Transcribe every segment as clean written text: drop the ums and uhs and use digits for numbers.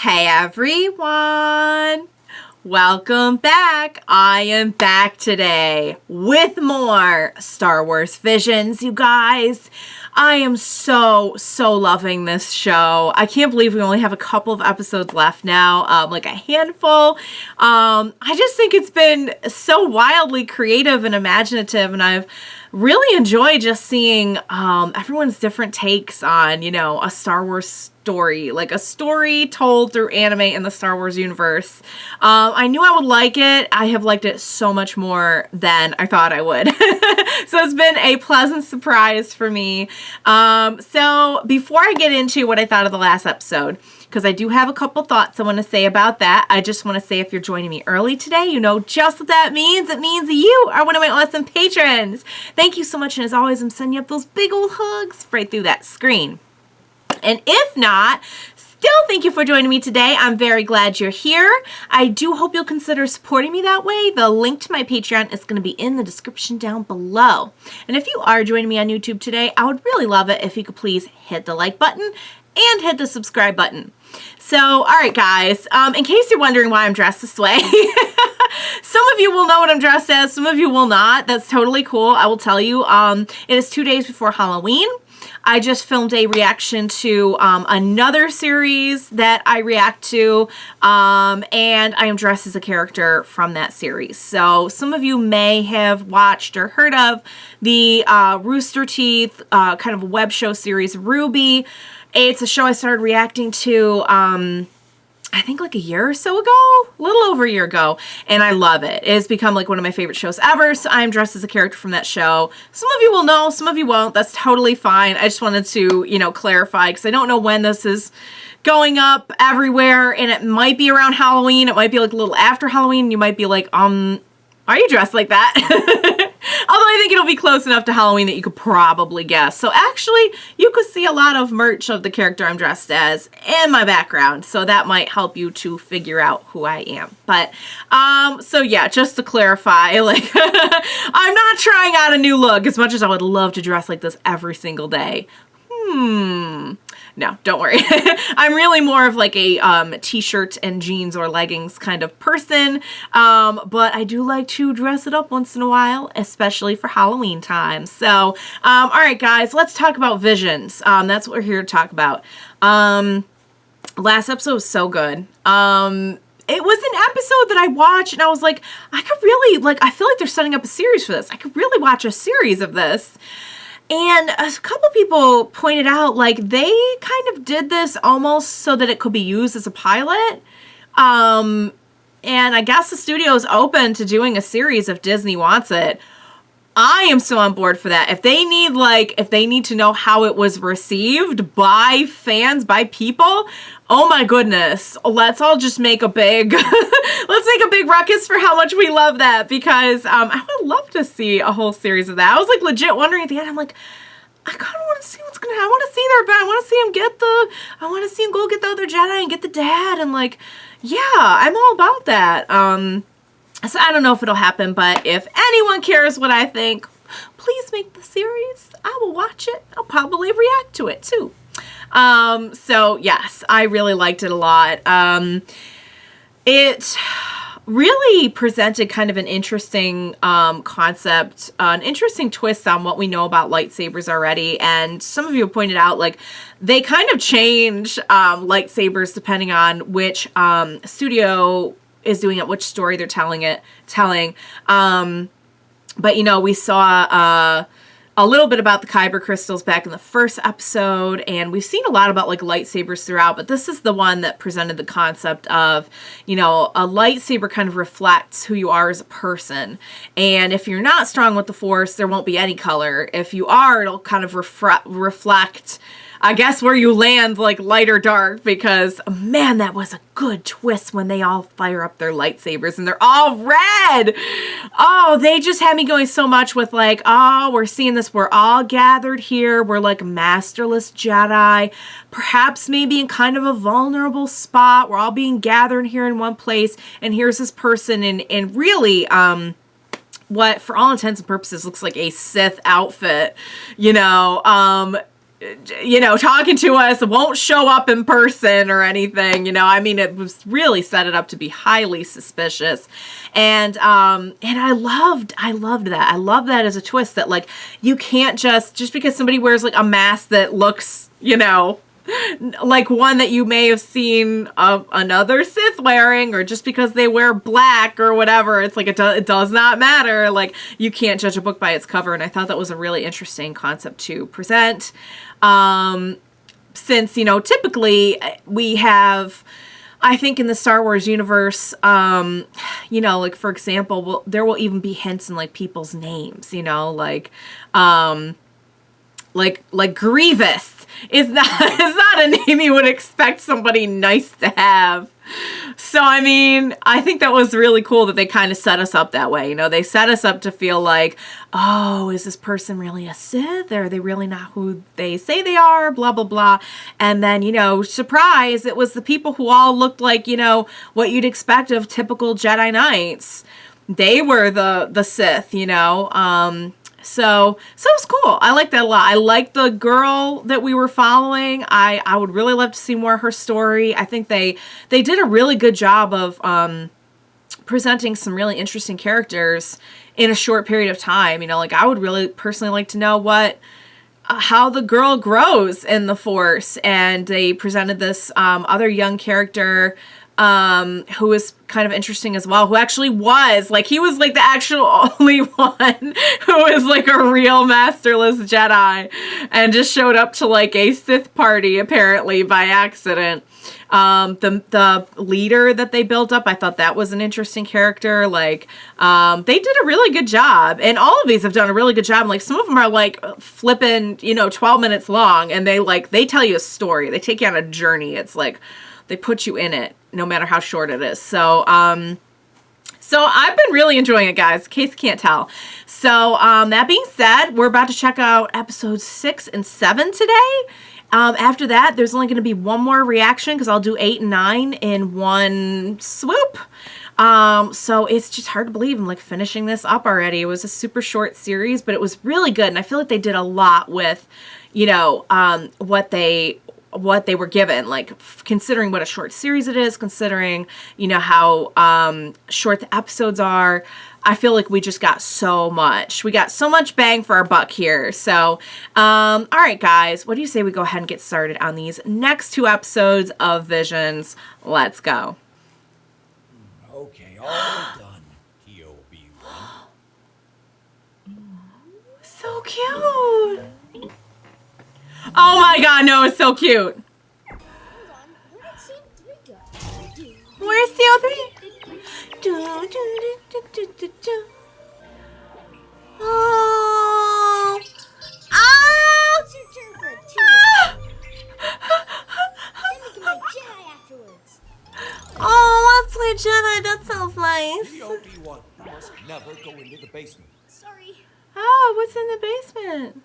Hey everyone! Welcome back. I am back today with more Star Wars Visions, you guys. I am so loving this show. I can't believe we only have a couple of episodes left now, like a handful. I just think it's been so wildly creative and imaginative, and I've really enjoyed just seeing everyone's different takes on, you know, a Star Wars story, like a story told through anime in the Star Wars universe. I knew I would like it. I have liked it so much more than I thought I would. So it's been a pleasant surprise for me. So before I get into what I thought of the last episode, because I do have a couple thoughts I want to say about that. I just want to say if you're joining me early today, you know just what that means. It means you are one of my awesome patrons. Thank you so much, and as always, I'm sending you up those big old hugs right through that screen. And if not, still thank you for joining me today. I'm very glad you're here. I do hope you'll consider supporting me that way. The link to my Patreon is going to be in the description down below. And if you are joining me on YouTube today, I would really love it if you could please hit the like button and hit the subscribe button. So, all right, guys, in case you're wondering why I'm dressed this way, some of you will know what I'm dressed as, some of you will not. That's totally cool. I will tell you, it is 2 days before Halloween. I just filmed a reaction to another series that I react to, and I am dressed as a character from that series. So some of you may have watched or heard of the Rooster Teeth kind of web show series, Ruby. It's a show I started reacting to, I think like a year or so ago, a little over a year ago, and I love it. It has become like one of my favorite shows ever, so I'm dressed as a character from that show. Some of you will know, some of you won't. That's totally fine. I just wanted to, you know, clarify, because I don't know when this is going up everywhere, and it might be around Halloween. It might be like a little after Halloween. You might be like, are you dressed like that? Although I think it'll be close enough to Halloween that you could probably guess. So actually, you could see a lot of merch of the character I'm dressed as in my background. So that might help you to figure out who I am. But, so yeah, just to clarify, like, I'm not trying out a new look as much as I would love to dress like this every single day. No, don't worry. I'm really more of like a t-shirt and jeans or leggings kind of person, but I do like to dress it up once in a while, especially for Halloween time. So, all right, guys, let's talk about visions. That's what we're here to talk about. Last episode was so good. It was an episode that I watched and I was like, I could really, like, I feel like they're setting up a series for this. I could really watch a series of this. And a couple people pointed out, like, they kind of did this almost so that it could be used as a pilot. And I guess the studio is open to doing a series if Disney wants it. I am so on board for that. If they need, like, if they need to know how it was received by fans, by people, oh my goodness, let's all just make a big, let's make a big ruckus for how much we love that, because I would love to see a whole series of that. I was like legit wondering at the end, I'm like, I kind of want to see what's going to happen. I want to see their event. I want to see him get I want to see him go get the other Jedi and get the dad, and like, yeah, I'm all about that. So I don't know if it'll happen, but if anyone cares what I think, please make the series. I will watch it. I'll probably react to it too. So yes, I really liked it a lot. It really presented kind of an interesting concept, an interesting twist on what we know about lightsabers already. And some of you have pointed out, like, they kind of change lightsabers depending on which studio is doing it, which story they're telling. But, you know, we saw a little bit about the kyber crystals back in the first episode, and we've seen a lot about, like, lightsabers throughout, but this is the one that presented the concept of, you know, a lightsaber kind of reflects who you are as a person. And if you're not strong with the Force, there won't be any color. If you are, it'll kind of reflect, I guess, where you land, like light or dark, because man, that was a good twist when they all fire up their lightsabers and they're all red. Oh, they just had me going so much with like, oh, we're seeing this. We're all gathered here. We're like masterless Jedi, perhaps maybe in kind of a vulnerable spot. We're all being gathered here in one place. And here's this person in really, what for all intents and purposes looks like a Sith outfit, you know, you know, talking to us, won't show up in person or anything, you know. I mean, it was really set it up to be highly suspicious. And I loved that. I love that as a twist, that like you can't just because somebody wears like a mask that looks, you know, like one that you may have seen another Sith wearing, or just because they wear black or whatever, it's like it does not matter. Like, you can't judge a book by its cover. And I thought that was a really interesting concept to present, since, you know, typically we have, I think in the Star Wars universe, you know, like for example, there will even be hints in like people's names, you know, like Grievous is not a name you would expect somebody nice to have. So, I mean, I think that was really cool that they kind of set us up that way. You know, they set us up to feel like, oh, is this person really a Sith? Or are they really not who they say they are? Blah, blah, blah. And then, you know, surprise, it was the people who all looked like, you know, what you'd expect of typical Jedi Knights. They were the Sith, you know. So it was cool. I liked that a lot. I liked the girl that we were following. I would really love to see more of her story. I think they did a really good job of presenting some really interesting characters in a short period of time. You know, like I would really personally like to know how the girl grows in the Force. And they presented this other young character who was kind of interesting as well, who actually was like, he was like the actual only one who was like a real masterless Jedi, and just showed up to like a Sith party apparently by accident. The leader that they built up, I thought that was an interesting character. Like, they did a really good job, and all of these have done a really good job. Like, some of them are like flipping, you know, 12 minutes long, and they tell you a story. They take you on a journey. It's like, they put you in it, no matter how short it is. So I've been really enjoying it, guys, in case you can't tell. So, that being said, we're about to check out episodes 6 and 7 today. After that, there's only going to be one more reaction, because I'll do 8 and 9 in one swoop. So it's just hard to believe I'm like finishing this up already. It was a super short series, but it was really good. And I feel like they did a lot with, you know, what they were given, like considering what a short series it is, considering, you know, how short the episodes are. I feel like we just got so much. We got so much bang for our buck here. So, all right, guys, what do you say we go ahead and get started on these next 2 episodes of Visions? Let's go. Okay, all done. T0-B1. So cute. Oh my god, no, it's so cute. Hold on, where did scene 3 go? Where's CO3? Oh. It's your turn for a tour. Then we can play Jedi afterwards. Oh, let's play Jedi. That sounds nice. T0-B1, you must never go into the basement. Sorry. Oh, what's in the basement?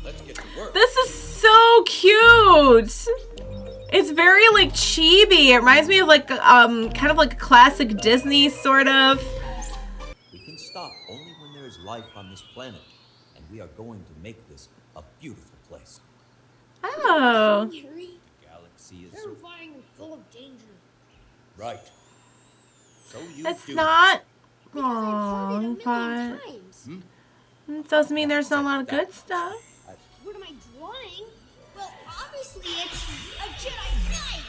Let's get to work. This is so cute. It's very like chibi. It reminds me of like kind of like a classic Disney sort of. We can stop only when there is life on this planet, and we are going to make this a beautiful place. Oh. Harry, Galaxy is terrifying and full of danger. right. So you It's do. not Because I've heard wrong, it a but million times. it doesn't mean there's not a lot of good stuff. What am I drawing? Well, obviously it's a Jedi Knight.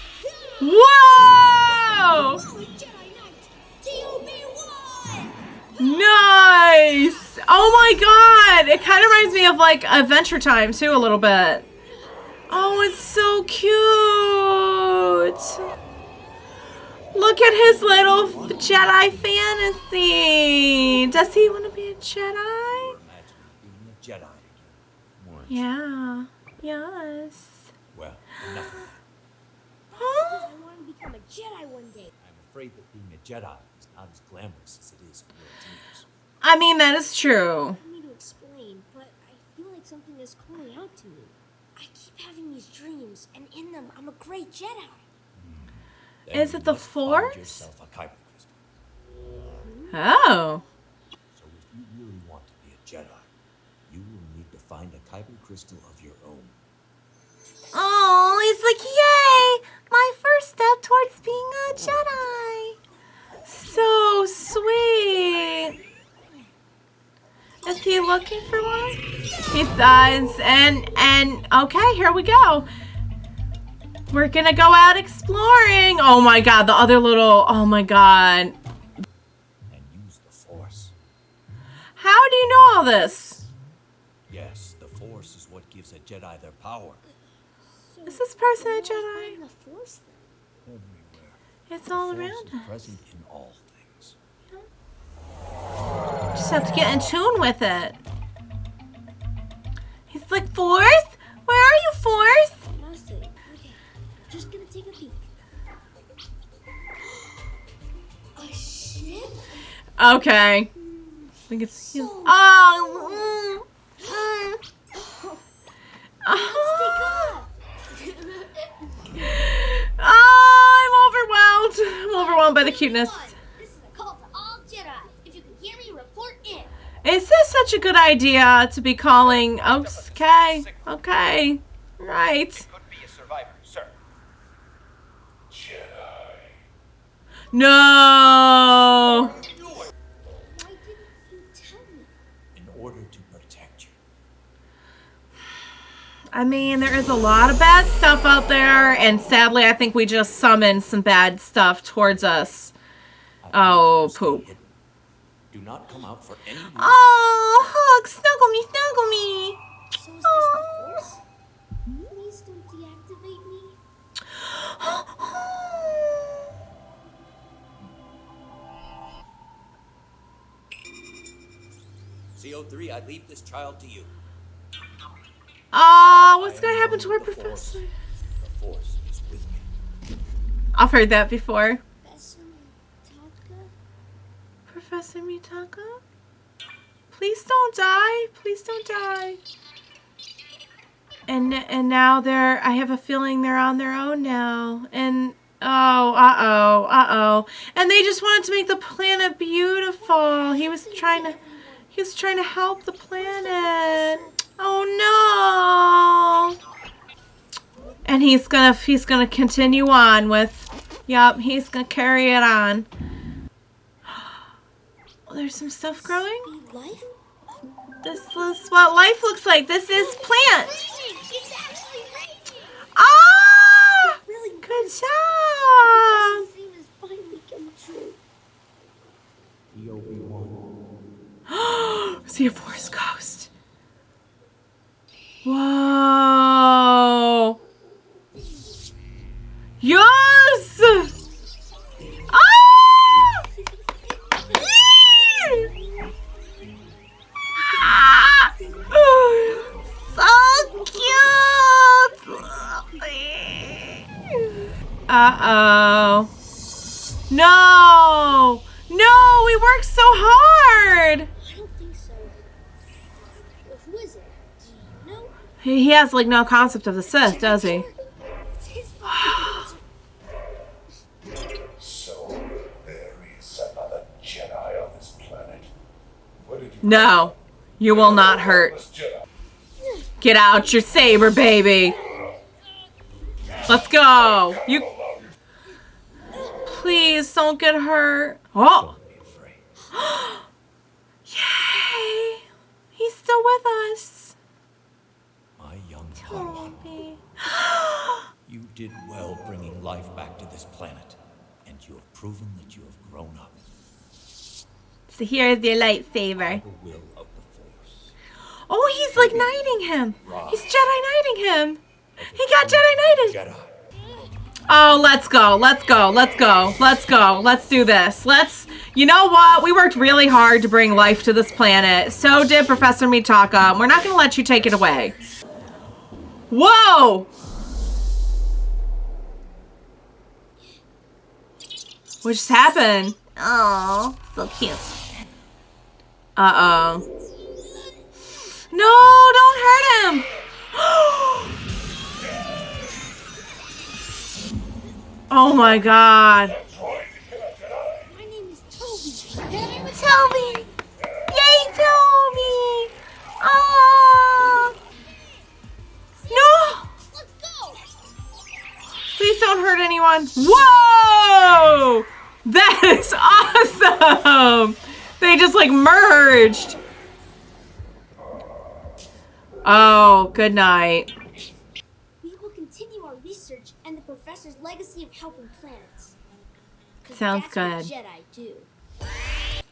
Whoa! A Jedi Knight. T0-B1. Nice! Oh my god! It kind of reminds me of like Adventure Time too, a little bit. Oh, it's so cute! Look at his little Jedi fantasy. Does he want to be a Jedi? Imagine being a Jedi again. Once. Yeah. Yes. Well, enough of that. Huh? I want to become a Jedi one day. I'm afraid that being a Jedi is not as glamorous as it is in your dreams. I mean, that is true. I don't need to explain, but I feel like something is calling out to me. I keep having these dreams, and in them, I'm a great Jedi. Then Is you it the must find Force? yourself a kyber crystal. Oh. So if you really want to be a Jedi, you will need to find a kyber crystal of your own. Oh, he's like, yay! My first step towards being a Jedi. So sweet. Is he looking for one? He does. And okay, here we go. We're gonna go out exploring. Oh my god, the other little, oh my god. And use the Force. How do you know all this? Yes, the Force is what gives a Jedi their power. Is this person a Why Jedi? find the Force then? Everywhere. It's all The Force around is us. present in all things. Just have to get in tune with it. He's like, Force? Where are you, Force? Nothing. Okay, I'm just gonna take a peek. A ship? Okay. I think it's. So Oh. Let's take off. Oh, I'm overwhelmed by the cuteness. This is a call to all Jedi. If you can hear me, report in. Is this such a good idea to be calling? Okay. Okay. Right. Could be a survivor, sir. No. Why didn't you tell me? In order to protect you. I mean, there is a lot of bad stuff out there, and sadly, I think we just summoned some bad stuff towards us. I Oh, want you to stay poop. hidden. Do not come out for any reason. Oh, hug, snuggle me, snuggle me. So is this the Force? Please don't deactivate me. CO3, I leave this child to you. Oh, what's gonna happen to our The Force. professor? The Force is with me. I've heard that before. Professor Mitaka? Professor Mitaka? Please don't die. Please don't die. And now they're, I have a feeling they're on their own now. And uh-oh. And they just wanted to make the planet beautiful. He was trying to help the planet. Oh no. And he's gonna continue on with, yep, he's gonna carry it on. Oh, there's some stuff growing. Be life? This is what life looks like. This is plant. It's actually raining! Ah! Really Good The job. dream has finally come true. T0-B1. See a forest ghost. Whoa. Yes. Ah! Ah! So cute. Uh-oh. No. No, we worked so hard. I don't think so. Well, who is it? Do you know? He has like no concept of the Sith, does he? It's his fault. So there is another Jedi on this planet. What did you No, you will not hurt. this Jedi? Get out your saber, baby. Let's go. You please don't get hurt. Oh, Don't be afraid. yay! He's still with us. My young Padawan, Toby. you did well bringing life back to this planet, and you have proven that you have grown up. So here's your lightsaber. The will of the Force. Oh, he's like knighting him. He's Jedi knighting him. He got Jedi knighted. Jedi. Oh, let's go. Let's go. Let's go. Let's go. Let's do this. You know what? We worked really hard to bring life to this planet. So did Professor Mitaka. We're not going to let you take it away. Whoa! What just happened? Oh, so cute. Uh-oh. No, don't hurt him. Oh my god. My name is Toby. Toby! Yay, Toby! Oh! No! Let's go! don't hurt anyone. Whoa! That is awesome! They just like merged. Oh, good night. We will continue our research and the professor's legacy of helping planets. 'Cause Sounds that's good. What Jedi do.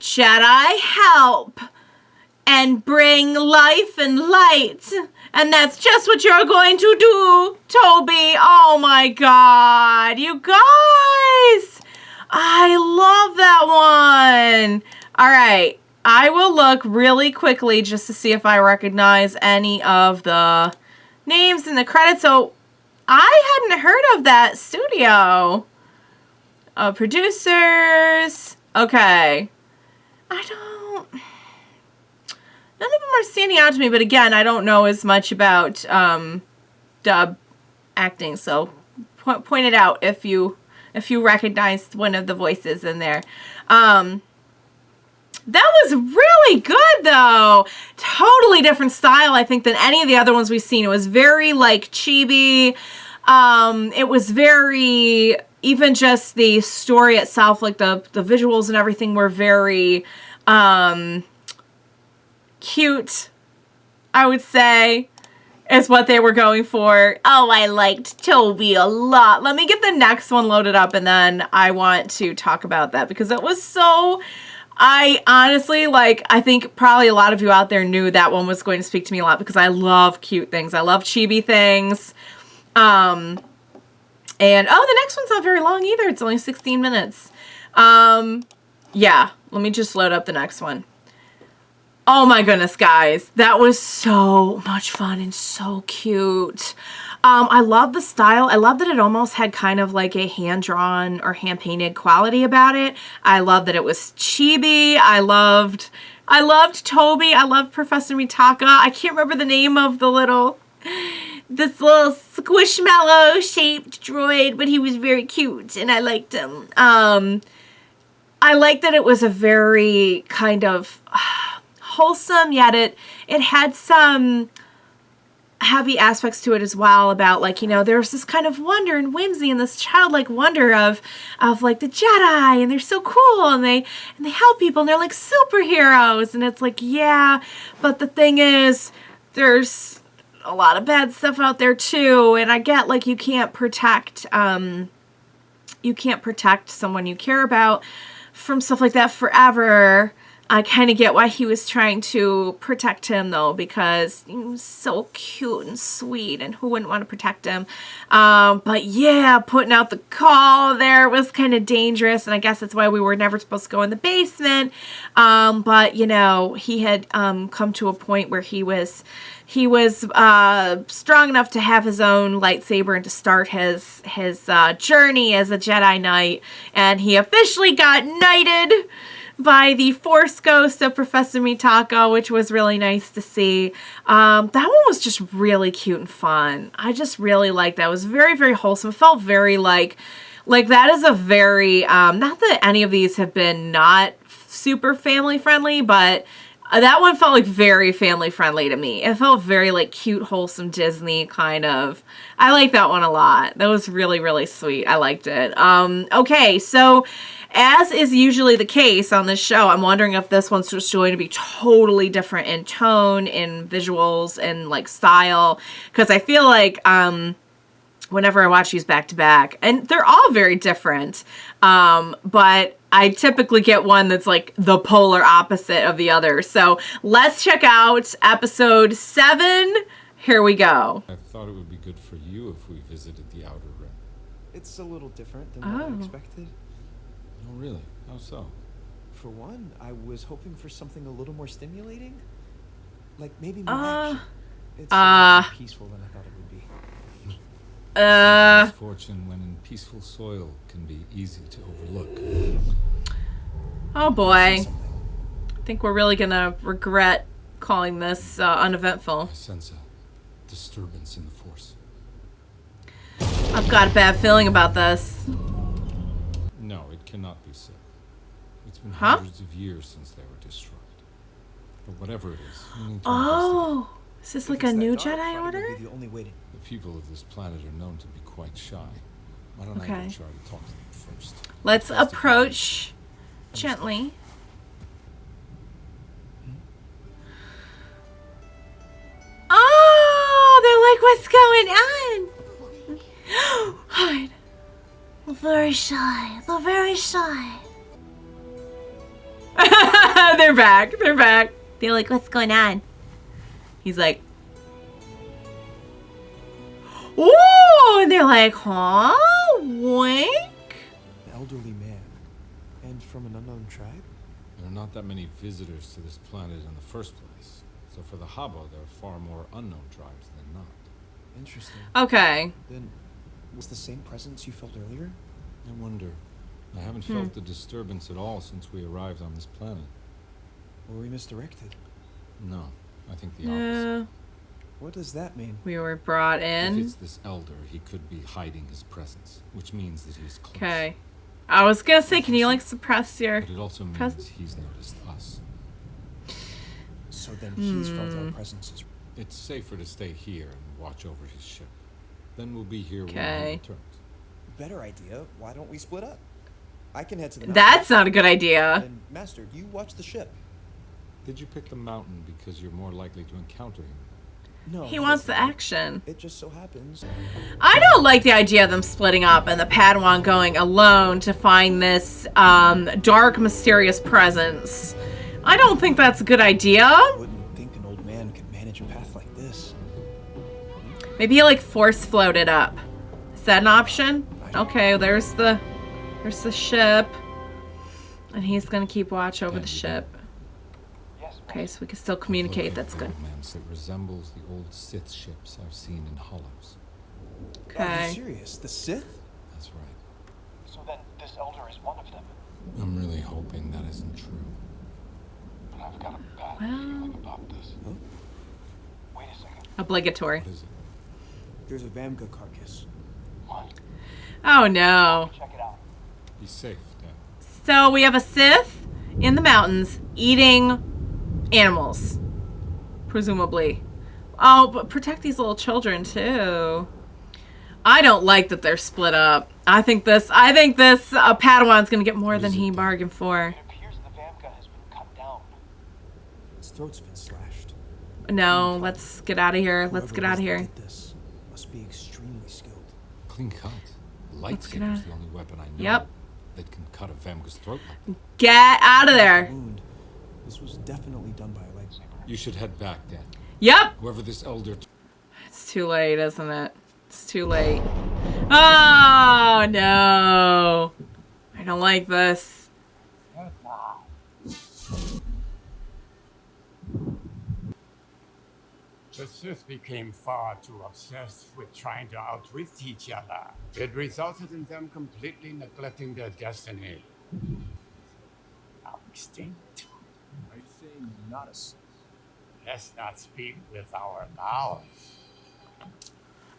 Jedi help and bring life and light. And that's just what you're going to do, Toby. Oh my God, you guys. I love that one. All right, I will look really quickly just to see if I recognize any of the names in the credits. So I hadn't heard of that studio. Producers. Okay. None of them are standing out to me, but again, I don't know as much about dub acting, so point it out if you recognized one of the voices in there. That was really good, though. Totally different style, I think, than any of the other ones we've seen. It was very, like, chibi. It was very, even just the story itself, like the visuals and everything were very cute, I would say, is what they were going for. Oh, I liked Toby a lot. Let me get the next one loaded up, and then I want to talk about that because it was so... I honestly, like, I think probably a lot of you out there knew that one was going to speak to me a lot because I love cute things. I love chibi things. And, oh, the next one's not very long either. It's only 16 minutes. Yeah, let me just load up the next one. Oh my goodness, guys. That was so much fun and so cute. I love the style. I love that it almost had kind of like a hand-drawn or hand-painted quality about it. I love that it was chibi. I loved Toby. I loved Professor Mitaka. I can't remember the name of this little squishmallow shaped droid, but he was very cute and I liked him. I liked that it was a very kind of wholesome, yet it had some heavy aspects to it as well about, like, you know, there's this kind of wonder and whimsy and this childlike wonder of like the Jedi, and they're so cool and they help people and they're like superheroes, and it's like, yeah, but the thing is there's a lot of bad stuff out there too, and I get, like, you can't protect someone you care about from stuff like that forever. I kind of get why he was trying to protect him, though, because he was so cute and sweet, and who wouldn't want to protect him? But yeah, putting out the call there was kind of dangerous, and I guess that's why we were never supposed to go in the basement. But, you know, he had come to a point where he was strong enough to have his own lightsaber and to start his journey as a Jedi Knight, and he officially got knighted by the Force Ghost of Professor Mitaka, which was really nice to see. That one was just really cute and fun. I just really liked that. It was very, very wholesome. It felt very like that is a very, not that any of these have been not super family friendly, but that one felt like very family friendly to me. It felt very like cute, wholesome Disney kind of. I like that one a lot. That was really, really sweet. I liked it. Okay, so as is usually the case on this show, I'm wondering if this one's just going to be totally different in tone, in visuals, and like style. Because I feel like whenever I watch these back to back, and they're all very different, but I typically get one that's like the polar opposite of the other. So let's check out episode 7. Here we go. I thought it would be good for you if we visited the Outer Rim. It's a little different than what I expected. Oh, really? How so? For one, I was hoping for something a little more stimulating. Like maybe more action. It's a lot more peaceful than I thought it would be. Misfortune when in peaceful soil can be easy to overlook. Oh boy. I think we're really gonna regret calling this uneventful. I sense a disturbance in the Force. I've got a bad feeling about this. No, it cannot be so. It's been hundreds of years since they were destroyed. But whatever it is, we need to investigate. Is this like a new Jedi Order? The only way to... The people of this planet are known to be quite shy. Why don't I Okay. go try to talk to them first? Let's approach gently. Oh, they're like, what's going on? Hide. They're very shy. They're very shy. They're back. They're back. They're like, what's going on? He's like, ooh, and they're like, huh? Wink? An elderly man. And from an unknown tribe? There are not that many visitors to this planet in the first place. So for the Habbo, there are far more unknown tribes than not. Interesting. Okay. Then, was the same presence you felt earlier? I wonder. I haven't felt the disturbance at all since we arrived on this planet. Were we misdirected? No, I think the opposite. Yeah. What does that mean? We were brought If in. it's this elder, he could be hiding his presence, which means that he's close. Okay. I was gonna say, can you like suppress your... But it also means presence? he's noticed us. So then he's felt our presences. It's safer to stay here and watch over his ship. Then we'll be here when Okay. he returns. Better idea. Why don't we split up? I can head to the That's not a good idea. And Master, you watch the ship. Did you pick the mountain because you're more likely to encounter him? No. He wants the listen. action. It just so happens. I don't like the idea of them splitting up and the Padawan going alone to find this dark, mysterious presence. I don't think that's a good idea. I wouldn't think an old man could manage a path like this. Maybe he like force floated up. Is that an option? Okay, there's the ship. And he's gonna keep watch over the ship. Okay, so we can still communicate. That's good. It resembles the old Sith ships I've seen in hollows. Are you Okay. serious? The Sith? That's right. So then this elder is one of them. I'm really hoping that isn't true. But I've got a bad Well. feeling about this. Wait a second. Obligatory. What is it? There's a Vamga carcass. What? Oh no. Check it out. Be safe, Dad. So we have a Sith in the mountains eating animals, presumably. Oh, but protect these little children too. I don't like that they're split up. I think this Padawan's gonna get more than he bargained for. It appears the Vamga has been cut down. Its throat's been slashed. No, let's get out of here. Let's Whoever get it out was of that here. did this must be extremely skilled. Clean cut. Let's get Lightsaber's out. the only weapon I know Yep. that can cut a Vamga's throat like that. Get out of there. Wound. This was definitely done by a lightsaber. You should head back, Dad. Yep. Whoever this elder... It's too late, isn't it? It's too late. Oh no. I don't like this. The Sith became far too obsessed with trying to outwit each other. It resulted in them completely neglecting their destiny. Now extinct. Are you saying you're not a Sith? Let's not speak with our mouths.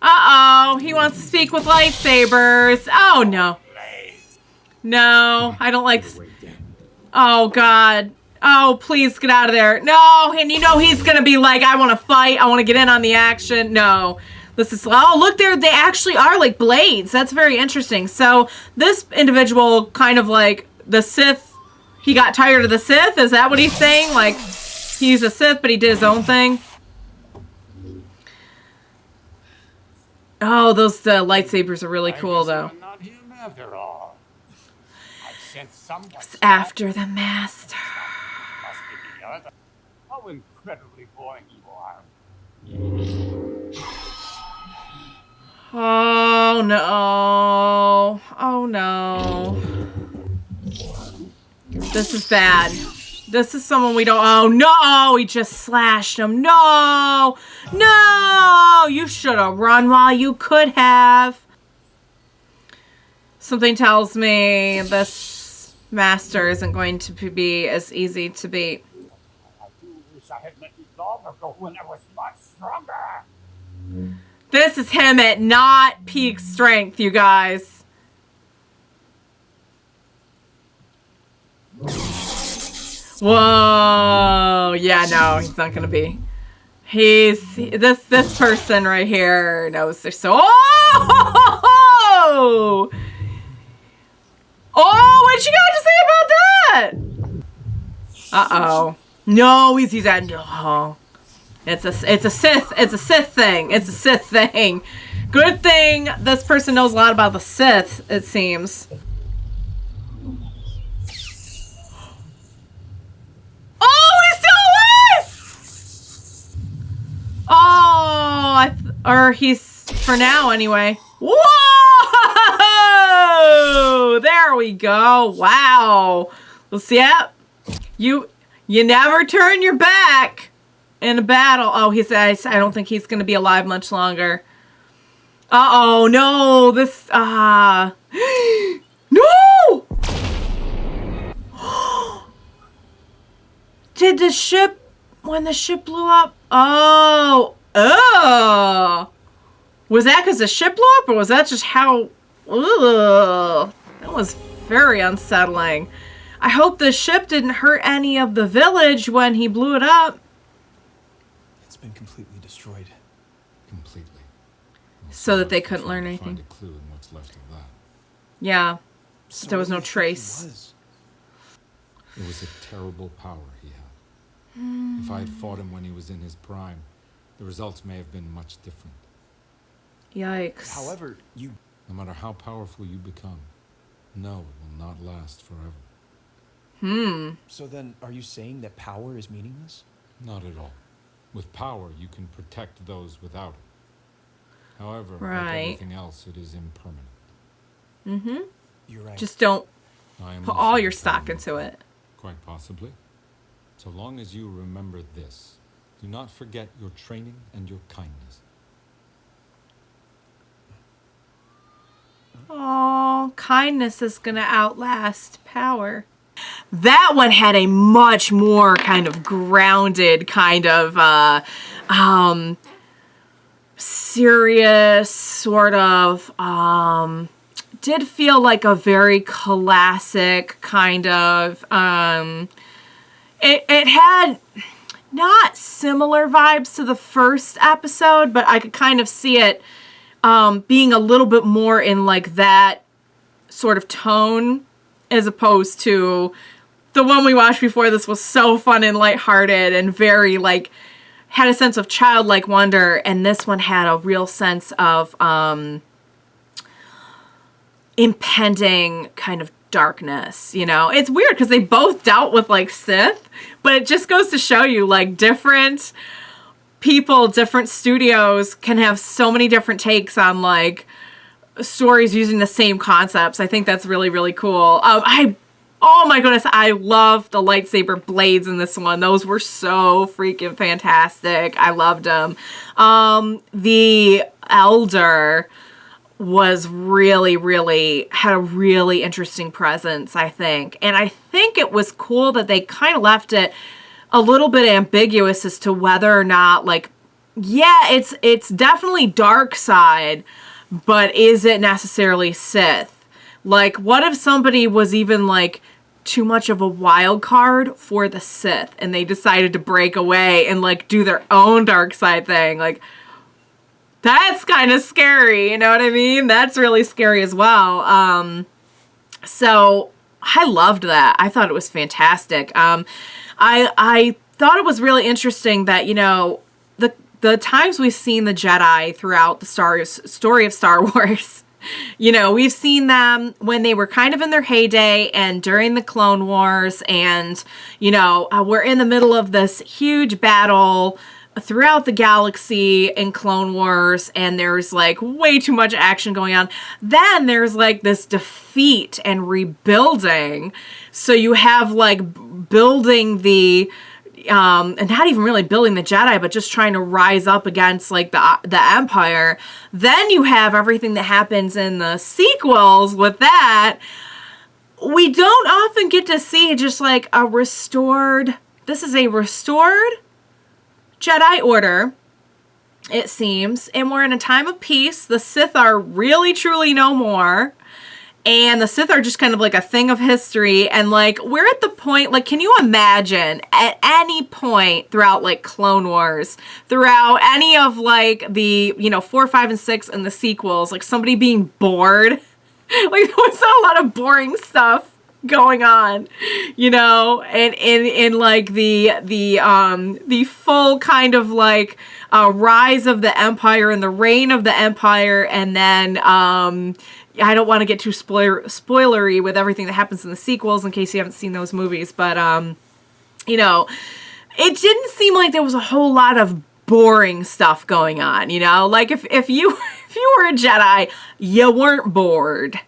Uh-oh, he wants to speak with lightsabers. Oh no. Blades. No, I don't like this. Oh god. Oh, please get out of there. No, and you know he's gonna be like, I want to fight. I want to get in on the action. No. This is, oh, look there. They actually are like blades. That's very interesting. So this individual kind of like the Sith, he got tired of the Sith. Is that what he's saying? Like he's a Sith, but he did his own thing. Oh, those lightsabers are really cool though. I'm not him after all. I sent someone. It's after the master. Must be the other. How incredibly boring you are. Oh no. Oh no. This is bad. This is someone we don't. Oh no! He just slashed him. No! No! You should have run while you could have. Something tells me this master isn't going to be as easy to beat. I do wish I had met you long ago when I was much stronger. This is him at not peak strength, you guys. Whoa. Yeah, no, he's not gonna be. This person right here knows they're so. Oh! Oh, what you got to say about that? Uh-oh. No, he's at no. It's a Sith. It's a Sith thing. It's a Sith thing. Good thing this person knows a lot about the Sith, it seems. Oh, he's still alive! Oh, or he's, for now anyway. Whoa! There we go. Wow. Let's see. Yep. You never turn your back in a battle. Oh, I don't think he's going to be alive much longer. Uh-oh, no. This, no! Did the ship, when the ship blew up? Oh. Was that because the ship blew up, or was that just how, ugh. That was very unsettling. I hope the ship didn't hurt any of the village when he blew it up. It's been completely destroyed. Completely. So that they couldn't learn anything. Find a clue in what's left of that. Yeah. So There was no what do you think trace. he was? It was a terrible power he had. If I had fought him when he was in his prime, the results may have been much different. Yikes. However, you... No matter how powerful you become, no, it will not last forever. So then, are you saying that power is meaningless? Not at all. With power, you can protect those without it. However, Right. like everything else, it is impermanent. You're right. Just don't I am put all listening your to stock you. into it. Quite possibly. So long as you remember this, do not forget your training and your kindness. Oh, kindness is gonna outlast power. That one had a much more kind of grounded, kind of serious sort of did feel like a very classic kind of it had not similar vibes to the first episode, but I could kind of see it being a little bit more in like that sort of tone, as opposed to the one we watched before this was so fun and lighthearted and very like had a sense of childlike wonder, and this one had a real sense of impending kind of darkness. You know, it's weird because they both dealt with like Sith, but it just goes to show you like different people, different studios can have so many different takes on like stories using the same concepts. I think that's really, really cool. Oh my goodness, I love the lightsaber blades in this one. Those were so freaking fantastic. I loved them. The Elder was really had a really interesting presence, I think. And I think it was cool that they kind of left it a little bit ambiguous as to whether or not, like, yeah, it's definitely dark side, but is it necessarily Sith? Like, what if somebody was even, like, too much of a wild card for the Sith, and they decided to break away and, like, do their own dark side thing? Like, that's kind of scary, you know what I mean? That's really scary as well. So I loved that. I thought it was fantastic. I thought it was really interesting that, you know, the times we've seen the Jedi throughout the story of Star Wars, you know, we've seen them when they were kind of in their heyday and during the Clone Wars, and, you know, we're in the middle of this huge battle throughout the galaxy in Clone Wars, and there's like way too much action going on. Then there's like this defeat and rebuilding. So you have like building the and not even really building the Jedi, but just trying to rise up against like the Empire. Then you have everything that happens in the sequels with that. We don't often get to see just like a restored, this is a restored Jedi Order, it seems, and we're in a time of peace. The Sith are really truly no more, and the Sith are just kind of like a thing of history. And like, we're at the point, like, can you imagine at any point throughout like Clone Wars, throughout any of like the, you know, 4, 5, and 6 and the sequels, like somebody being bored Like, there was a lot of boring stuff going on, you know, and in like the full kind of like rise of the empire and the reign of the empire, and then I don't want to get too spoilery with everything that happens in the sequels in case you haven't seen those movies, but you know, it didn't seem like there was a whole lot of boring stuff going on, you know? Like, if you were a Jedi, you weren't bored.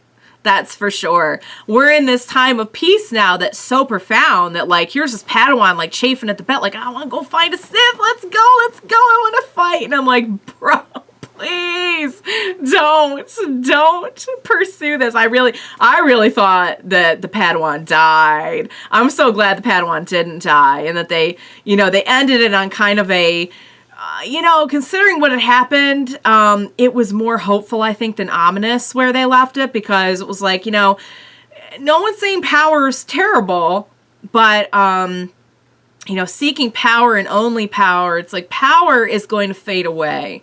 That's for sure. We're in this time of peace now that's so profound that, like, here's this Padawan, like, chafing at the bit, like, I want to go find a Sith. Let's go. I want to fight. And I'm like, bro, please don't pursue this. I really thought that the Padawan died. I'm so glad the Padawan didn't die, and that they ended it on kind of a, considering what had happened, it was more hopeful, I think, than ominous where they left it, because it was like, no one's saying power is terrible, but, seeking power and only power, it's like power is going to fade away.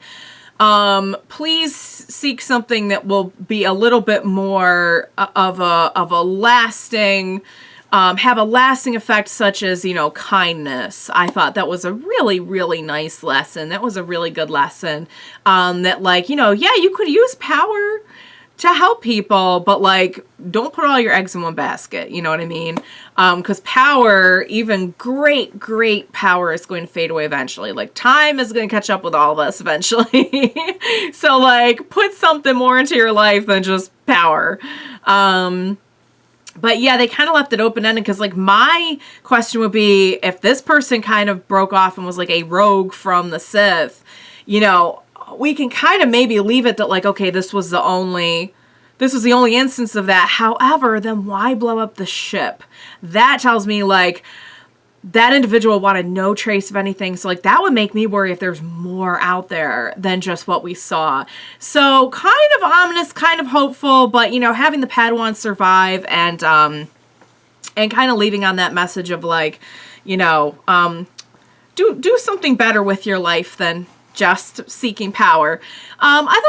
Please seek something that will be a little bit more of a lasting, have a lasting effect, such as, kindness. I thought that was a really, really nice lesson. That was a really good lesson. That, like, you could use power to help people, but, like, don't put all your eggs in one basket. You know what I mean? Because power, even great, great power, is going to fade away eventually. Like, time is going to catch up with all of us eventually. So, like, put something more into your life than just power. But yeah, they kind of left it open-ended, because, like, my question would be, if this person kind of broke off and was, like, a rogue from the Sith, we can kind of maybe leave it that, like, okay, this was the only instance of that. However, then why blow up the ship? That tells me, like, that individual wanted no trace of anything. So, like, that would make me worry if there's more out there than just what we saw. So, kind of ominous, kind of hopeful, but, having the Padawans survive and kind of leaving on that message of, like, do something better with your life than just seeking power. I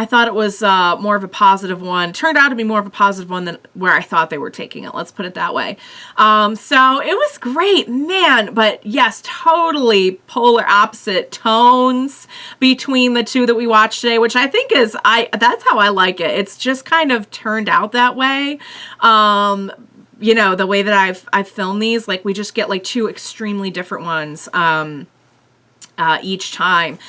thought it was more of a positive one. Turned out to be more of a positive one than where I thought they were taking it. Let's put it that way. So it was great, man. But yes, totally polar opposite tones between the two that we watched today, which I think that's how I like it. It's just kind of turned out that way. The way that I've filmed these, like, we just get, like, two extremely different ones each time.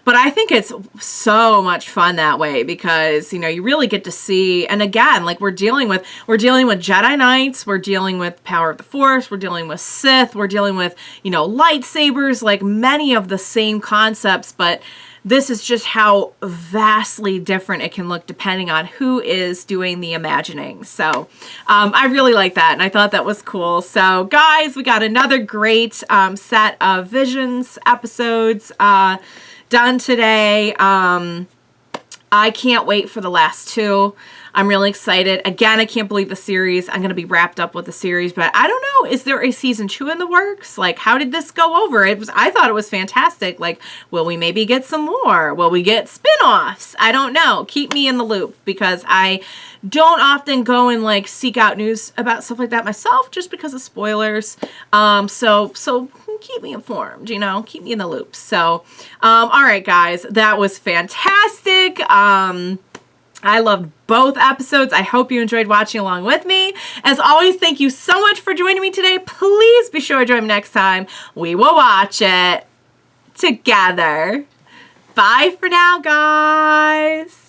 But I think it's so much fun that way, because, you really get to see, and again, like, we're dealing with Jedi Knights, we're dealing with power of the Force, we're dealing with Sith, we're dealing with, lightsabers, like, many of the same concepts, but this is just how vastly different it can look depending on who is doing the imagining. So I really like that, and I thought that was cool. So guys, we got another great set of Visions episodes done today. I can't wait for the last two. I'm really excited. Again, I can't believe the series. I'm going to be wrapped up with the series, but I don't know. Is there a season 2 in the works? Like, how did this go over? I thought it was fantastic. Like, will we maybe get some more? Will we get spin-offs? I don't know. Keep me in the loop, because I don't often go and, like, seek out news about stuff like that myself, just because of spoilers. So keep me informed, keep me in the loop. So, all right, guys, that was fantastic. I loved both episodes. I hope you enjoyed watching along with me. As always, thank you so much for joining me today. Please be sure to join me next time. We will watch it together. Bye for now, guys.